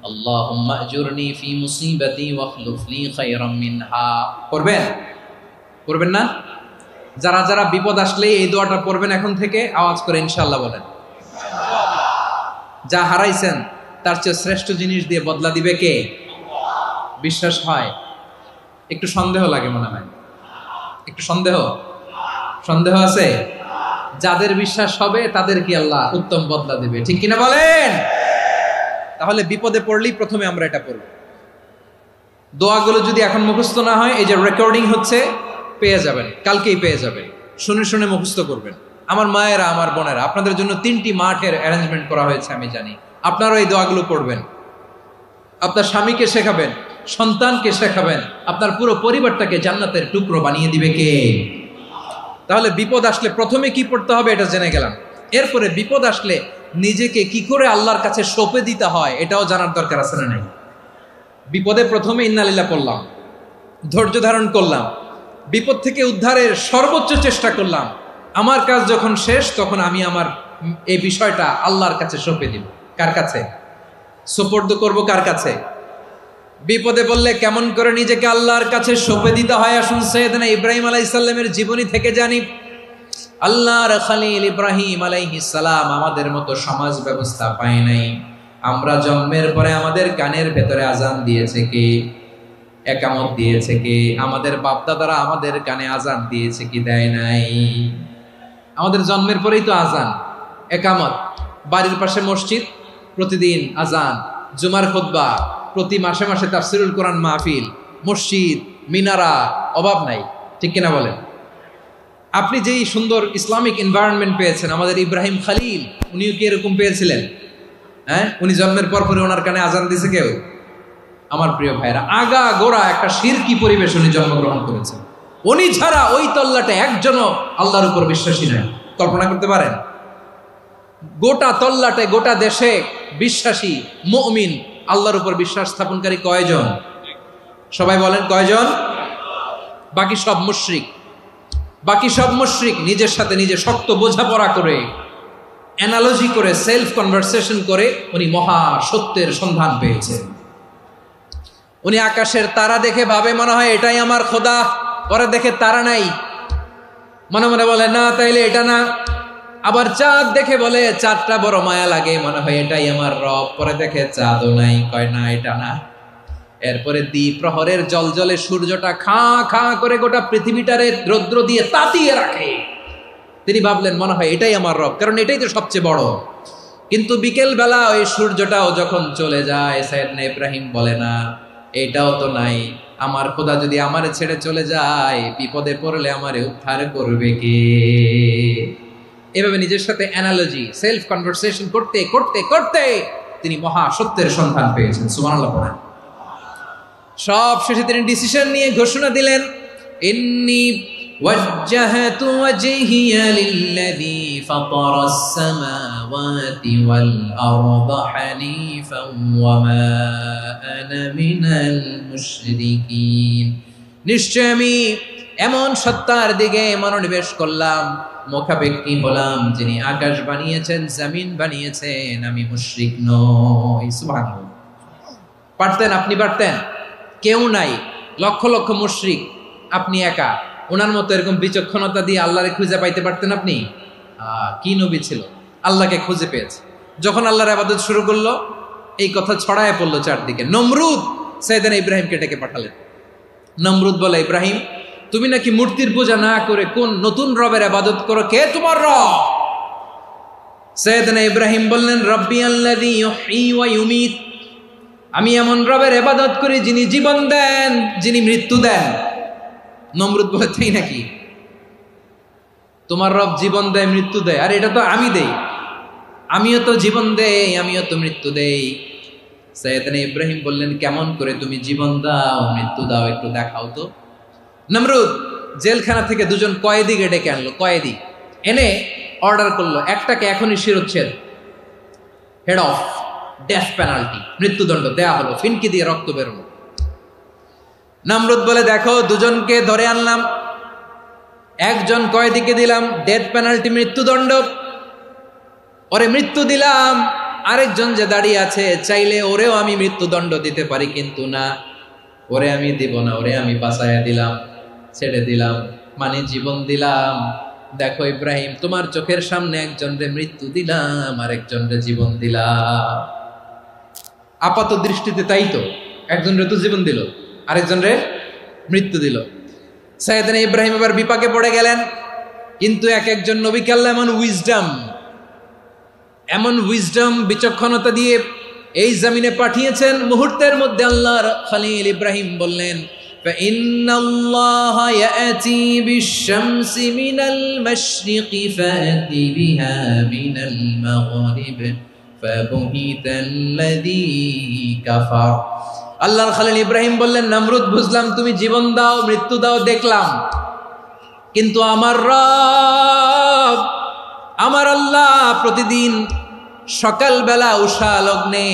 আল্লাহুম্মা আজুরনি ফি মুসিবাতি ওয়া আখলুফ লি খায়রাম মিনহা। পড়বেন? পড়বেন না? যারা যারা বিপদ আসলে এই দোয়াটা পড়বেন এখন থেকে আওয়াজ করে ইনশাআল্লাহ বলেন। যা হারাইছেন তার চেয়ে শ্রেষ্ঠ জিনিস দিয়ে বদলা দিবে কে? বিশ্বাস হয়? একটু সন্দেহ লাগে মনে হয়, একটু সন্দেহ আছে? যাদের বিশ্বাস হবে তাদের কি আল্লাহ উত্তম বদলা দিবে, ঠিক কিনা বলেন? তাহলে বিপদে পড়লেই প্রথমে আমরা এটা পড়ব। দোয়াগুলো যদি এখন মুখস্থ না হয়, এই যে রেকর্ডিং হচ্ছে, পেয়ে যাবেন, কালকেই পেয়ে যাবেন। শুনে শুনে মুখস্থ করবেন। আমার মায়েরা, আমার বোনেরা, আপনাদের জন্য 3টি মাঠের অ্যারেঞ্জমেন্ট করা হয়েছে, আমি জানি। আপনারা এই দোয়াগুলো পড়বেন, আপনার স্বামীকে শেখাবেন, সন্তানকে শেখাবেন, আপনার পুরো পরিবারটাকে জান্নাতের টুকরো বানিয়ে দিবে কে? তাহলে বিপদ আসলে প্রথমে কি পড়তে হবে এটা জেনে গেলাম। এরপরে বিপদ আসলে নিজেকে কি করে আল্লাহর কাছে সঁপে দিতে হয় এটাও জানার দরকার আছে না নাই? বিপদে প্রথমে ইন্না লিল্লাহ পড়লাম, ধৈর্য ধারণ করলাম, বিপদ থেকে উদ্ধারের সর্বোচ্চ চেষ্টা করলাম। আমার কাজ যখন শেষ তখন আমি আমার এই বিষয়টা আল্লাহর কাছে সঁপে দিব। কার কাছে সুপর্দ করব? কার কাছে? বিপদে বললে কেমন করে নিজেকে আল্লাহর কাছে সঁপে দিতে হয় আসুন সাইয়েদনা ইব্রাহিম আলাইহিস সালামের জীবনী থেকে জানি। আল্লাহর খলিল ইব্রাহিম আলাইহিস সালাম আমাদের মতো সমাজ ব্যবস্থা পায় নাই। আমরা জন্মের পরে আমাদের কানের ভেতরে আজান দিয়েছে কে? একামত দিয়েছে কে? আমাদের বাপদাদারা আমাদের কানে আজান দিয়েছে কি? দেয় নাই। আমাদের জন্মের পরেই তো আজান, একামত, বাড়ির পাশে মসজিদ, প্রতিদিন আজান, জুমার খুতবা, প্রতি মাসে মাসে তাফসিরুল কোরআন মাহফিল, মসজিদ, মিনারা, অভাব নাই, ঠিক কিনা বলেন? আপনি যেই সুন্দর ইসলামিক এনভায়রনমেন্ট পেয়েছেন, আমাদের ইব্রাহিম খলিল উনিও কি এরকম পেয়েছিলেন? হ্যাঁ, উনি জন্মের পর পরে ওনার কানে আজান দিয়েছে কেউ? আমার প্রিয় ভাইরা, আগা গোড়া একটা শিরকি পরিবেশ উনি জন্মগ্রহণ করেছেন। উনি ছাড়া ওই তল্লাটে একজনও আল্লাহর উপর বিশ্বাসী নাই। কল্পনা করতে পারেন? গোটা তল্লাটে, গোটা দেশে বিশ্বাসী মুমিন, আল্লাহর উপর বিশ্বাস স্থাপনকারী কয়জন? সবাই বলেন কয়জন? বাকি সব মুশরিক। বাকি সব মুশরিক নিজের সাথে নিজে শক্ত বোঝাপড়া করে, অ্যানালজি করে, সেলফ কনভারসেশন করে উনি মহা সত্যের সন্ধান পেয়েছেন। উনি আকাশের তারা দেখে ভাবে মনে হয় এটাই আমার খোদা, পরে দেখে তারা নাই, মনে মনে বলে না তাইলে এটা না। আবার চাঁদ দেখে বলে চাঁদটা বড় মায়া লাগে, মনে হয় এটাই আমার রব, পরে দেখে চাঁদও নাই, কয় না এটা না। এরপরে দ্বিপ্রহরের জলজলে সূর্যটা খা খা করে গোটা পৃথিবীটারে রৌদ্র দিয়ে তাতিয়ে রাখে। তিনি ভাবলেন মনে হয় এটাই আমার রব, কারণ এটাই তো সবচেয়ে বড়। কিন্তু বিকেল বেলা ওই সূর্যটাও যখন চলে যায়, সাইয়েদনা ইব্রাহিম বলে না এটাও তো নাই, আমার খোদা যদি আমারে ছেড়ে চলে যায়, বিপদে পড়লে আমারে উদ্ধার করবে কে? এভাবে নিজের সাথে অ্যানালজি, সেলফ কনভারসেশন করতে করতে করতে তিনি মহা সত্যের সন্ধান পেয়েছেন। সুবহানাল্লাহ পড়েন। সব শেষে তিনি ডিসিশন নিয়ে ঘোষণা দিলেন, ইন্নী ওয়াজ্জাহতু ওয়াজহিয়া লিল্লাযী ফাতারাস সামাওয়াতি ওয়াল আরদা হানিফান ওয়া মা আনা মিনাল মুশরিকিন। নিশ্চয় আমি এমন সত্তার দিকে মনোনিবেশ করলাম, মুখাপেক্ষী হলাম, যিনি আকাশ বানিয়েছেন, জমিন বানিয়েছেন, আমি মুশরিক নই। সুবহানাল্লাহ। পারতেন, আপনি পারতেন? কেউ নাই, লক্ষ লক্ষ মুশরিক, আপনি একা। ওনার মতো এরকম বিচক্ষণতা দিয়ে আল্লাহরে খুঁজে পাইতে পারতেন আপনি? কি নবী ছিল, আল্লাহকে খুঁজে পেয়েছে। যখন আল্লাহর ইবাদত শুরু করলো, এই কথা ছড়ায় পড়লো চারদিকে। নমরুদ সাইয়েদনা ইব্রাহিমকে ডেকে পাঠালেন। নমরুদ বলে, ইব্রাহিম তুমি নাকি মূর্তির পূজা না করে কোন নতুন রবের ইবাদত করো, কে তোমার রব? সাইয়েদনা ইব্রাহিম বললেন, রব্বি আল্লাযী ইউহয়ী ওয়া ইউমীত, আমি এমন রবের ইবাদত করি যিনি জীবন দেন, যিনি মৃত্যু দেন। নমরুদ বলে, তাই নাকি? তোমার রব জীবন দেয়, মৃত্যু দেয়, আর এটা তো আমি দেই, আমিও তো জীবন দেই, আমিও তো মৃত্যু দেই। সাইয়েদনা ইব্রাহিম বললেন, কেমন করে তুমি জীবন দাও, মৃত্যু দাও, একটু দেখাও তো। নমরুদ জেলখানা থেকে দুজন কয়েদিকে ডেকে আনলো, কয়েদি এনে অর্ডার করলো, একটাকে এখনই শিরোচ্ছেদ, হেড অফ, ডেথ পেনাল্টি, মৃত্যুদণ্ড দেয়া হলো, ফিনকি দিয়ে রক্ত বেরোলো। নমরুদ বলে, দেখো দুজনকে ধরে আনলাম, একজন কয়েদিকে দিলাম ডেথ পেনাল্টি, মৃত্যুদণ্ড, ওরে মৃত্যু দিলাম। আরেকজন যে দাঁড়িয়ে আছে, চাইলে ওরেও আমি মৃত্যুদণ্ড দিতে পারি, কিন্তু না, ওরে আমি দিব না, ওরে আমি বাঁচাইয়া দিলাম, ছেড়ে দিলাম, মানে জীবন দিলাম। দেখো ইব্রাহিম, তোমার চোখের সামনে একজনরে মৃত্যু দিলাম, আরেকজনরে জীবন দিলাম। আপাত দৃষ্টিতে তাই তো, একজনরে তো জীবন দিল, আরেকজনরে মৃত্যু দিল। সাইয়েদনা ইব্রাহিম এবার বিপাকে পড়ে গেলেন। কিন্তু এক একজন নবীকে আল্লাহ এমন উইজডম বিচক্ষণতা দিয়ে এই জমিনে পাঠিয়েছেন, মুহূর্তের মধ্যে আল্লাহর খলিল ইব্রাহিম বললেন, ফাইন্নাল্লাহা ইয়াতি বিশ-শামসি মিনাল মাশরিকি ফাতি বিহা মিনাল মাগরিব ফাবুহিতাল্লাযী কাফার। আল্লাহর খলিল ইব্রাহিম বললেন, নমরুদ বুঝলাম তুমি জীবন দাও, মৃত্যু দাও, দেখলাম, কিন্তু আমার রব, আমার আল্লাহ প্রতিদিন সকালবেলা উষা লগ্নে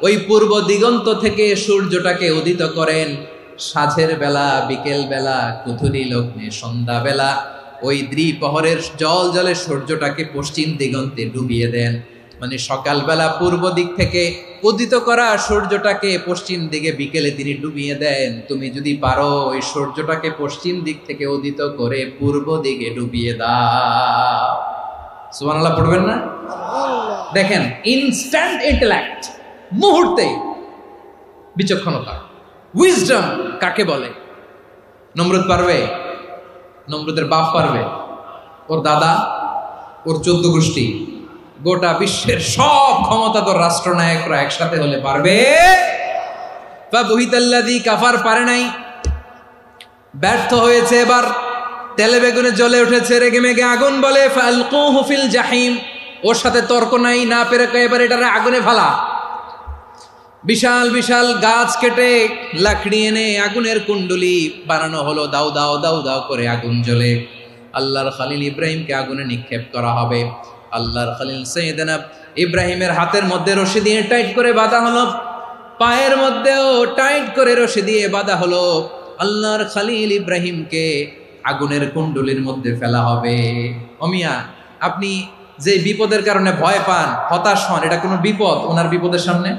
ওই পূর্ব দিগন্ত থেকে সূর্যটাকে উদিত করেন, সাঁঝের বেলা, বিকেল বেলা, কুথুরি লগ্নে, সন্ধ্যা বেলা ওই দ্বিপ্রহরের জল জলে সূর্যটাকে পশ্চিম দিগন্তে ডুবিয়ে দেন। মানে সকালবেলা পূর্ব দিক থেকে উদিত করা সূর্যটাকে পশ্চিম দিকে বিকেলে তিনি ডুবিয়ে দেন। তুমি যদি পারো ওই সূর্যটাকে পশ্চিম দিক থেকে উদিত করে পূর্ব দিকে ডুবিয়ে দাও। সুবহানাল্লাহ পড়বেন না? দেখেন, ইনস্ট্যান্ট ইন্টেলেক্ট, মুহূর্তে বিচক্ষণতা, উইজডম কাকে বলে? নমরুদ পারবে? নমরুদের বাপ পারবে? ওর দাদা, ওর 14 গোষ্ঠী, গোটা বিশ্বের সব ক্ষমতাধর রাষ্ট্রনায়করা একসাথে হলে পারবে? ফাবুহিতাল্লাযী কাফার পারে নাই, ব্যর্থ হয়েছে। এবার তেলে বেগুনে জ্বলে উঠেছে, রেগে মেগে আগুন বলে, ফালকুহু ফিল জাহিম, ওর সাথে তর্ক নাই, না পেরে এবার এটারে আগুনে ফেলা। বিশাল বিশাল গাছ কেটে লাকড়ি এনে আগুনের কুণ্ডলি বানানো হলো, দাও দাও দাও দাও করে আগুন জ্বলে। আল্লাহর খলিল ইব্রাহিমকে আগুনে নিক্ষেপ করা হবে। আল্লাহর খলিল সাইয়েদনা ইব্রাহিমের হাতের মধ্যে রশি দিয়ে টাইট করে বাঁধা হলো, পায়ের মধ্যেও টাইট করে রশি দিয়ে বাঁধা হলো। আল্লাহর খলিল ইব্রাহিমকে আগুনের কুণ্ডলির মধ্যে ফেলা হবে। অমিয়া, আপনি যে বিপদের কারণে ভয় পান, হতাশ হন, এটা কোনো বিপদ ওনার বিপদের সামনে?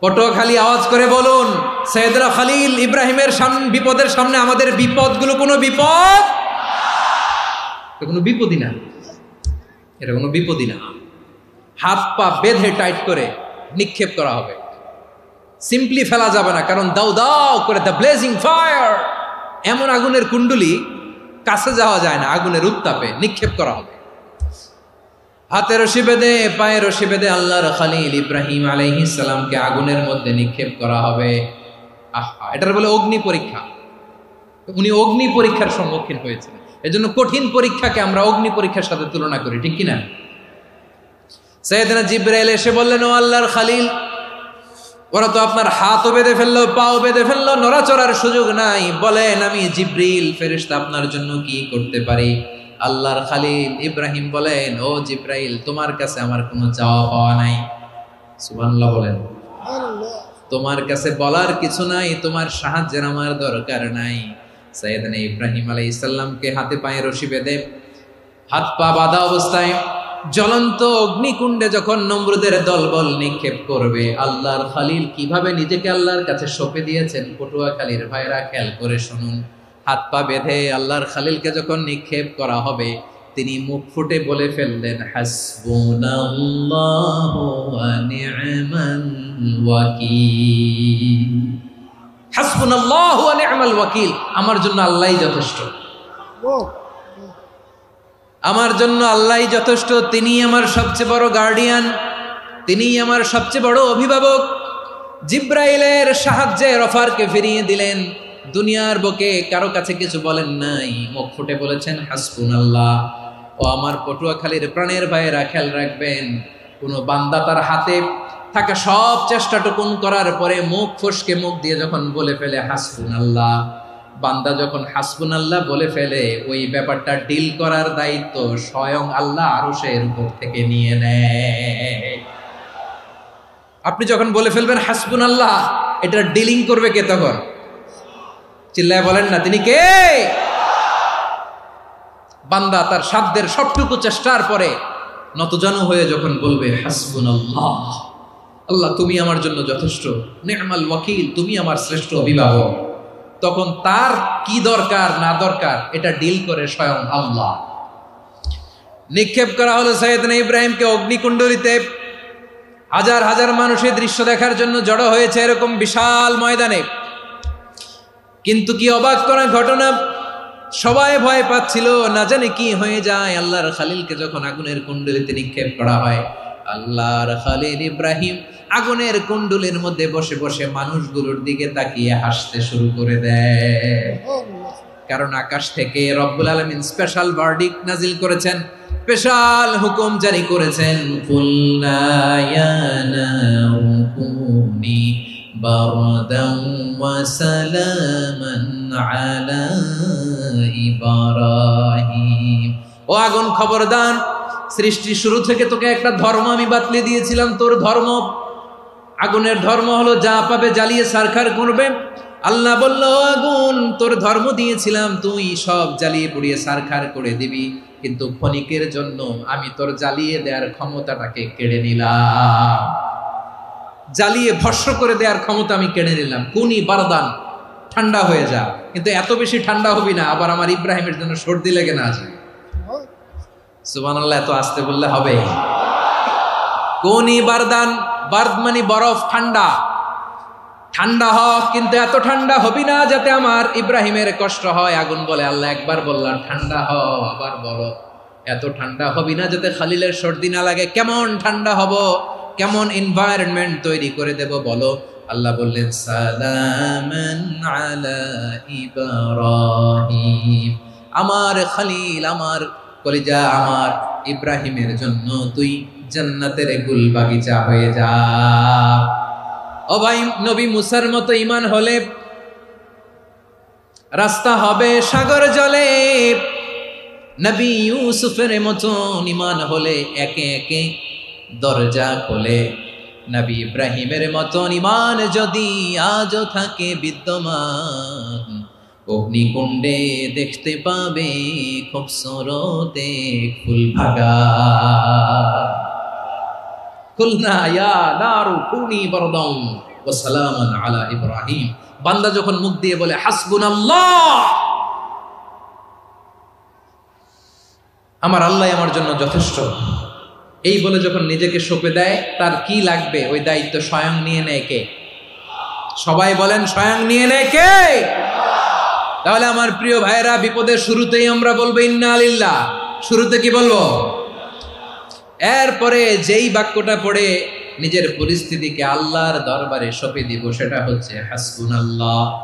পটুয়াখালী আওয়াজ করে বলুন, সাইয়েদনা খলিল ইব্রাহিমের বিপদের সামনে আমাদের বিপদগুলো কোনো বিপদ? এটা কোনো বিপদই না, এটা কোনো বিপদই না। হাত পা বেঁধে টাইট করে নিক্ষেপ করা হবে। সিম্পলি ফেলা যাবে না, কারণ দাও দাও করে দ্য ব্লেজিং ফায়ার, এমন আগুনের কুণ্ডুলি কাছে যাওয়া যায় না, আগুনের উত্তাপে নিক্ষেপ করা হবে। হাতে রশি বেঁধে পায়ে রশি বেঁধে আল্লাহর খলিল ইব্রাহিম আলাইহিস সালামকে আগুনের মধ্যে নিক্ষেপ করা হবে। আহা, এটার বলে অগ্নি পরীক্ষা। উনি অগ্নি পরীক্ষার সম্মুখীন হয়েছেন। এজন্য কঠিন পরীক্ষাকে আমরা অগ্নি পরীক্ষার সাথে তুলনা করি, ঠিক কিনা? সাইয়েদনা জিবরাইল এসে বললেন, ও আল্লাহর খলিল, ওরা তো আপনার হাতও বেঁধে ফেললো, পাও বেঁধে ফেললো, নড়াচড়ার সুযোগ নাই, বলেন আমি জিবরিল ফেরেশতা আপনার জন্য কি করতে পারি? আল্লাহর খলিল ইব্রাহিম বলেন, ও জিবরাইল, তোমার কাছে আমার কোনো চাওয়া পাওয়া নাই। সুবহানাল্লাহ বলেন। তোমার কাছে বলার কিছু নাই, তোমার সাহায্যের আমার দরকার নাই। সাইয়েদনা ইব্রাহিম আলাইহিস সালামকে হাতে পায়ে রশি বেঁধে হাত পা বাঁধা অবস্থায় জ্বলন্ত অগ্নিকুণ্ডে যখন নমরুদের দলবল নিক্ষেপ করবে, আল্লাহর খলিল কিভাবে নিজেকে আল্লাহর কাছে সঁপে দিয়েছেন পটুয়াখালীর ভাইরা খেয়াল করে শুনুন। হাত পা বেঁধে আল্লাহর খলিলকে যখন নিক্ষেপ করা হবে, তিনি মুখ ফুটে বলে ফেললেন, হাসবুনাল্লাহু ওয়া নি'মাল ওয়াকিল। হাসবুনাল্লাহু ওয়া নি'মাল ওয়াকিল, আমার জন্য আল্লাহই যথেষ্ট, আমার জন্য আল্লাহই যথেষ্ট। তিনি আমার সবচেয়ে বড় গার্ডিয়ান, তিনি আমার সবচেয়ে বড় অভিভাবক। জিব্রাইলের সাহায্যে অফারকে ফিরিয়ে দিলেন, দুনিয়ার বুকে কারো কাছে কিছু বলেন নাই, মুখ ফুটে বলেছেন হাসবুনাল্লাহ। ও আমার পটুয়াখালীর প্রাণের ভাইয়েরা খেয়াল রাখবেন, কোনো বান্দা তার হাতে থাকা সব চেষ্টাটুকুন করার পরে মুখ ফসকে মুখ দিয়ে যখন বলে ফেলে হাসবুনাল্লাহ, বান্দা যখন হাসবুনাল্লাহ বলে ফেলে, ওই ব্যাপারটা ডিল করার দায়িত্ব স্বয়ং আল্লাহ আরশের উপর থেকে নিয়ে নেয়। আপনি যখন বলে ফেলবেন হাসবুনাল্লাহ, এটা ডিলিং করবে কে তখন? চিল্লায় বলেন না, তিনি কে? বান্দা তার সাধ্যের সবটুকু চেষ্টার পরে নতজানু হয়ে যখন বলবে হাসবুনাল্লাহ, আল্লাহ তুমি আমার জন্য যথেষ্ট, নি'মাল ওয়াকিল, তুমি আমার শ্রেষ্ঠ অভিভাবক, তখন তার কি দরকার না দরকার এটা ডিল করে স্বয়ং আল্লাহ। নিক্ষেপ করা হলো সাইয়েদনা ইব্রাহিমকে অগ্নিকুণ্ডলিতে। হাজার হাজার মানুষের দৃশ্য দেখার জন্য জড়ো হয়েছে এরকম বিশাল ময়দানে। কিন্তু কি অবাক করা ঘটনা, সবাই ভয় পাচ্ছিল, না জানে কি হয়ে যায়। আল্লাহর খলিলকে যখন আগুনের কুণ্ডলিতে নিক্ষেপ করা হয়, আল্লাহর খলিল ইব্রাহিম আগুনের কুণ্ডুলের মধ্যে বসে বসে মানুষগুলোর দিকে তাকিয়ে হাসতে শুরু করে দেয়। কারণ আকাশ থেকে রব্বুল আলামিন স্পেশাল ভার্ডিক্ট নাজিল করেছেন, স্পেশাল হুকুম জারি করেছেন, কুলনা ইয়া নারু কুনি বারদান ওয়া সালামান আলা ইব্রাহিম। ও আগুন, খবরদার, সৃষ্টি শুরু থেকে তোকে একটা ধর্ম আমি বাতলে দিয়েছিলাম, তোর ধর্ম, আগুনের ধর্ম হলো যা পাবে জ্বালিয়ে সারখার করবে। আল্লাহ বলল, আগুন, তোর ধর্ম দিয়েছিলাম, তুই সব জ্বালিয়ে পুড়িয়ে সারখার করে দিবি, কিন্তু ক্ষণিকের জন্য আমি তোর জ্বালিয়ে দেওয়ার ক্ষমতাটাকে কেড়ে নিলাম, জ্বালিয়ে ভস্ম করে দেওয়ার ক্ষমতা আমি কেড়ে নিলাম। কুনি বারদান, ঠান্ডা হয়ে যা। কিন্তু এত বেশি ঠান্ডা হবি না আবার আমার ইব্রাহিমের জন্য সর্দি লেগে না যায়। সুবহানাল্লাহ, এত আসতে বললে হবে? কুনি বারদান, বার্দ মানে বরফ, ঠান্ডা, ঠান্ডা হ, কিন্তু এত ঠান্ডা হবি না যাতে আমার ইব্রাহিমের কষ্ট হয়। আগুন বলে, আল্লাহ একবার বললাম ঠান্ডা হ, আবার বলো এত ঠান্ডা হবি না যাতে খলিলের সর্দি না লাগে। কেমন ঠান্ডা হব, কেমন এনভায়রনমেন্ট তৈরি করে দেব বলো? আল্লাহ বললেন, সালামান আলা ইব্রাহিম, আমার খলিল, আমার কলিজা, আমার ইব্রাহিমের জন্য তুই জান্নাতের গুল বাগিচা হয়ে যা। ও ভাই, নবী মুসার মতো ঈমান হলে রাস্তা হবে সাগর জলে, নবী ইউসুফের মতো ঈমান হলে একে একে দরজা খোলে। নবী ইব্রাহিমের মতো ঈমান যদি আজও থাকে বিদ্যমান, অগ্নিকুণ্ডে দেখতে পাবে খুবসুরত এক ফুল ভাগা। কুলনা ইয়া নারু কুনি বারদান ওয়া সালামান আলা ইব্রাহিম। বান্দা যখন মুখ দিয়ে বলে হাসবুনাল্লাহ, আমার আল্লাহ আমার জন্য যথেষ্ট, এই বলে যখন নিজেকে সঁপে দেয়, তার কি লাগবে ওই দায়িত্ব স্বয়ং নিয়ে নেয় কে? সবাই বলেন স্বয়ং নিয়ে নেয় কে? তাহলে আমার প্রিয় ভাইরা, বিপদের শুরুতেই আমরা বলবো ইন্না লিল্লাহ। শুরুতে কি বলবো? এরপরে যেই বাক্যটা পড়ে নিজের পরিস্থিতিকে আল্লাহর দরবারে সঁপে দিব, সেটা হচ্ছে হাসবুনাল্লাহ।